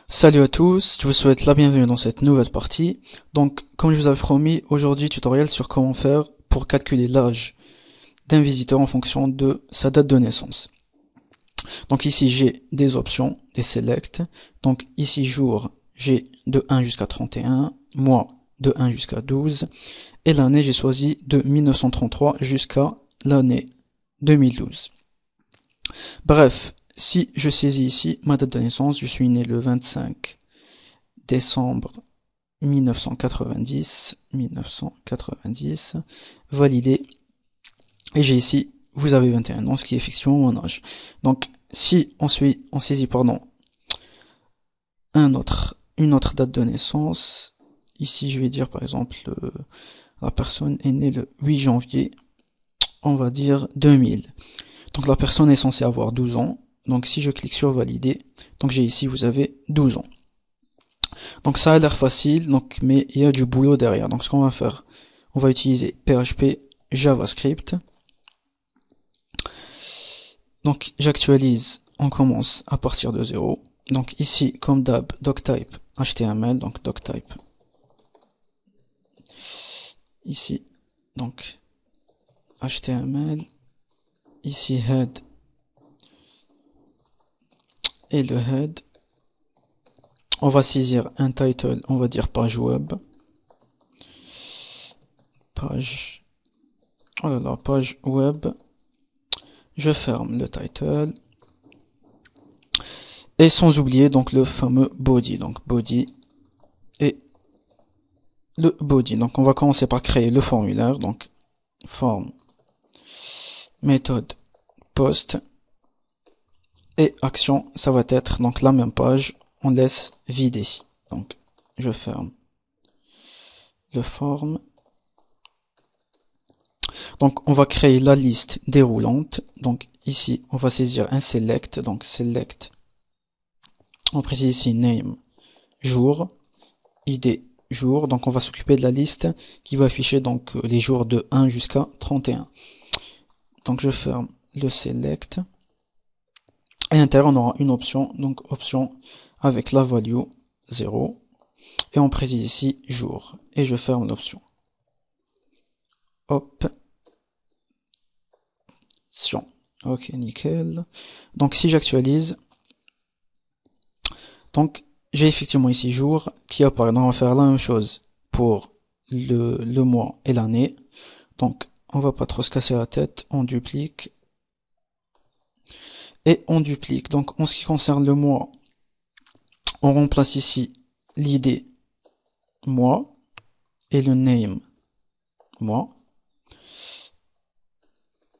Salut à tous, je vous souhaite la bienvenue dans cette nouvelle partie. Donc, comme je vous avais promis, aujourd'hui tutoriel sur comment faire pour calculer l'âge d'un visiteur en fonction de sa date de naissance. Donc ici j'ai des options, des select. Donc ici jour, j'ai de 1 jusqu'à 31, mois de 1 jusqu'à 12, et l'année j'ai choisi de 1933 jusqu'à l'année 2012. Bref, si je saisis ici ma date de naissance, je suis né le 25 décembre 1990, validé, et j'ai ici, vous avez 21 ans, ce qui est effectivement mon âge. Donc, si on saisit, une autre date de naissance, ici je vais dire par exemple, la personne est née le 8 janvier, on va dire 2000. Donc la personne est censée avoir 12 ans, donc si je clique sur valider, donc j'ai ici, vous avez 12 ans. Donc ça a l'air facile, donc, mais il y a du boulot derrière. Donc ce qu'on va faire, on va utiliser PHP, JavaScript. Donc j'actualise, on commence à partir de 0. Donc ici, comme d'hab, doctype HTML, donc doctype. Ici, donc HTML. Ici head et le head. On va saisir un title, on va dire page web. Page web. Je ferme le title. Et sans oublier donc le fameux body. Donc body et le body. Donc on va commencer par créer le formulaire. Donc form, méthode, post. Et action, ça va être donc la même page. On laisse vide ici. Donc je ferme le form. Donc on va créer la liste déroulante. Donc ici on va saisir un select. Donc select. On précise ici name, jour, id, jour. Donc on va s'occuper de la liste qui va afficher donc les jours de 1 jusqu'à 31. Donc je ferme le select. Et à l'intérieur on aura une option. Donc option avec la value 0. Et on précise ici jour. Et je ferme l'option. Hop. Ok, nickel. Donc si j'actualise, donc j'ai effectivement ici jour qui apparaît. Donc on va faire la même chose pour le mois et l'année. Donc on va pas trop se casser la tête, on duplique. Et on duplique. Donc en ce qui concerne le mois, on remplace ici l'id mois et le name mois.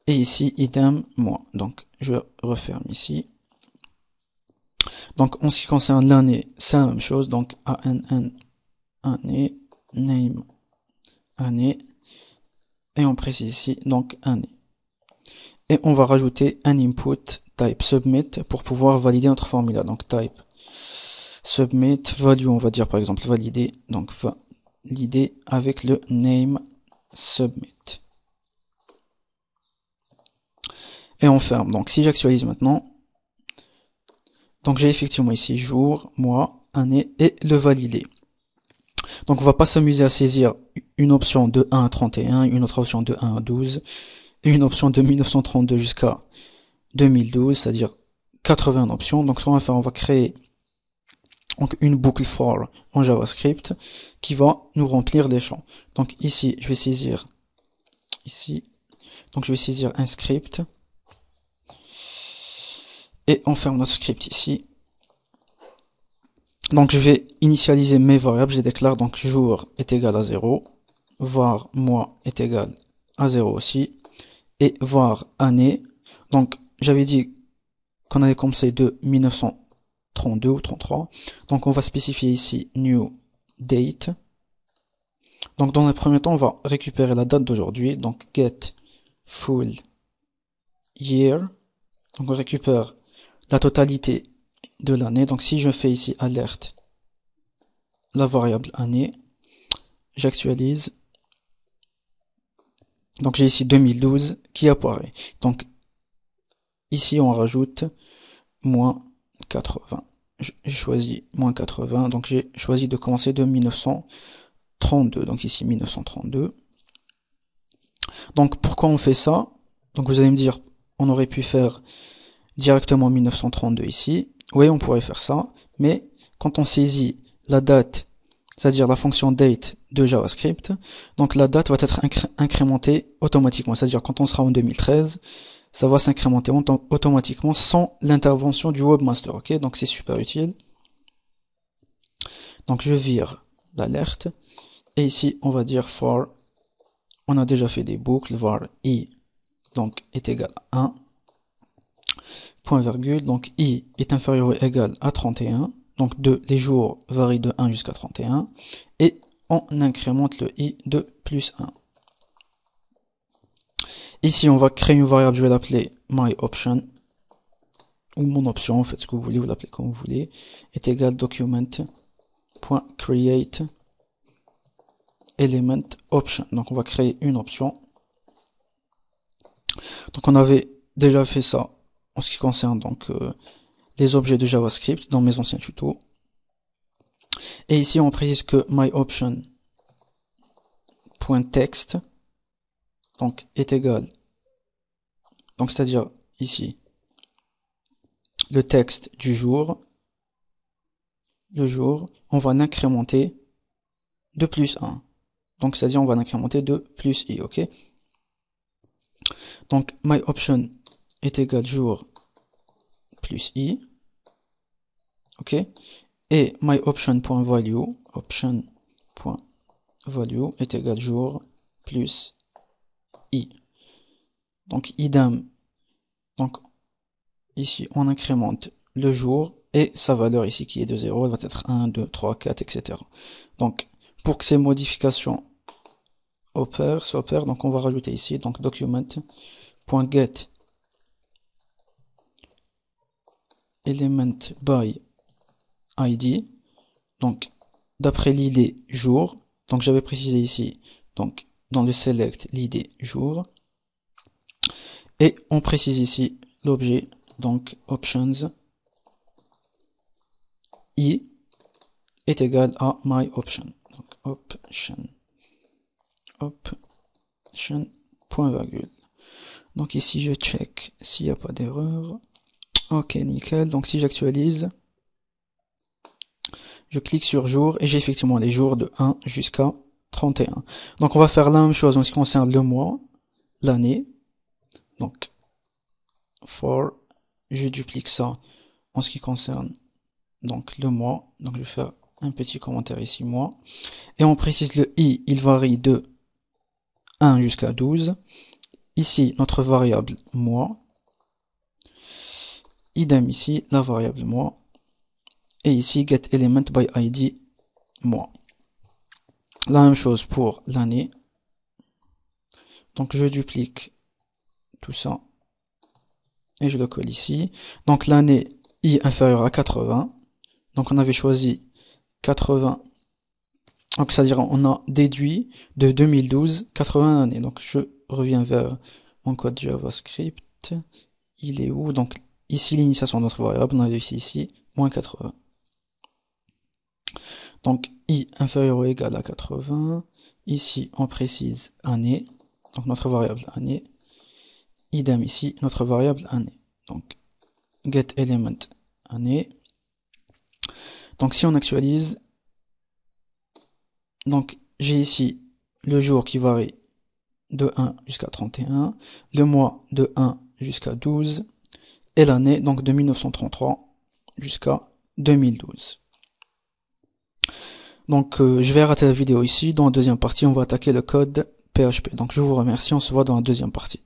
Et ici idem mois. Donc je referme ici. Donc en ce qui concerne l'année, c'est la même chose. Donc ANN, année, name, année. Et on précise ici donc année. Et on va rajouter un input type submit pour pouvoir valider notre formulaire. Donc type submit value, on va dire par exemple valider. Donc valider avec le name submit. Et on ferme. Donc si j'actualise maintenant, donc j'ai effectivement ici jour, mois, année et le valider. Donc on va pas s'amuser à saisir une option de 1 à 31, une autre option de 1 à 12, et une option de 1932 jusqu'à 2012, c'est-à-dire 80 options. Donc ce qu'on va faire, on va créer donc une boucle for en JavaScript qui va nous remplir des champs. Donc ici, je vais saisir ici, donc je vais saisir un script et on ferme notre script ici. Donc je vais initialiser mes variables, je déclare donc jour est égal à 0, var mois est égal à 0 aussi, et var année. Donc j'avais dit qu'on avait commencé de 1932 ou 33, donc on va spécifier ici new date. Donc dans le premier temps, on va récupérer la date d'aujourd'hui, donc get full year. Donc on récupère la totalité de l'année. Donc si je fais ici alerte la variable année, j'actualise. Donc j'ai ici 2012 qui apparaît. Donc ici on rajoute moins 80. j'ai choisi moins 80, donc j'ai choisi de commencer de 1932, donc ici 1932. Donc pourquoi on fait ça? Donc vous allez me dire, on aurait pu faire directement 1932 ici. Oui, on pourrait faire ça, mais quand on saisit la date, c'est-à-dire la fonction date de JavaScript, donc la date va être incrémentée automatiquement, c'est-à-dire quand on sera en 2013, ça va s'incrémenter automatiquement sans l'intervention du webmaster, ok? Donc c'est super utile. Donc je vire l'alerte, et ici on va dire for, on a déjà fait des boucles, var i donc est égal à 1, point virgule, donc i est inférieur ou égal à 31, donc les jours varient de 1 jusqu'à 31, et on incrémente le i de plus 1. Ici, on va créer une variable, je vais l'appeler myOption, ou mon option, faites ce que vous voulez, vous l'appelez comme vous voulez, est égal document.create element option. Donc on va créer une option. Donc on avait déjà fait ça en ce qui concerne donc les objets de JavaScript dans mes anciens tutos. Et ici on précise que myOption.text donc est égal, donc c'est-à-dire ici le texte du jour, on va l'incrémenter de plus 1. Donc c'est-à-dire on va l'incrémenter de plus i, ok? Donc myOption est égal jour plus i, ok? Et myOption.value, option.value est égal jour plus i. Donc idem, donc ici on incrémente le jour et sa valeur ici qui est de 0, elle va être 1, 2, 3, 4, etc. Donc pour que ces modifications s'opèrent, donc on va rajouter ici donc document.get element by id, donc d'après l'id jour, donc j'avais précisé ici, donc dans le select l'id jour, et on précise ici l'objet, donc options i est égal à myOption, donc option point virgule. Donc ici je check s'il n'y a pas d'erreur. Ok, nickel. Donc si j'actualise, je clique sur jour et j'ai effectivement les jours de 1 jusqu'à 31. Donc on va faire la même chose en ce qui concerne le mois, l'année. Donc for, je duplique ça en ce qui concerne donc le mois. Donc je vais faire un petit commentaire ici, mois. Et on précise le i, il varie de 1 jusqu'à 12. Ici, notre variable mois. Idem ici, la variable mois. Et ici, getElementById mois. La même chose pour l'année. Donc je duplique tout ça et je le colle ici. Donc l'année i inférieure à 80. Donc on avait choisi 80. Donc c'est-à-dire on a déduit de 2012 80 années. Donc je reviens vers mon code JavaScript. Il est où? Donc ici l'initialisation de notre variable, on avait ici moins 80. Donc i inférieur ou égal à 80. Ici on précise année. Donc notre variable année. Idem ici notre variable année. Donc getElement année. Donc si on actualise, donc j'ai ici le jour qui varie de 1 jusqu'à 31, le mois de 1 jusqu'à 12, et l'année donc de 1933 jusqu'à 2012. Donc je vais arrêter la vidéo ici. Dans la deuxième partie, on va attaquer le code PHP. Donc je vous remercie, on se voit dans la deuxième partie.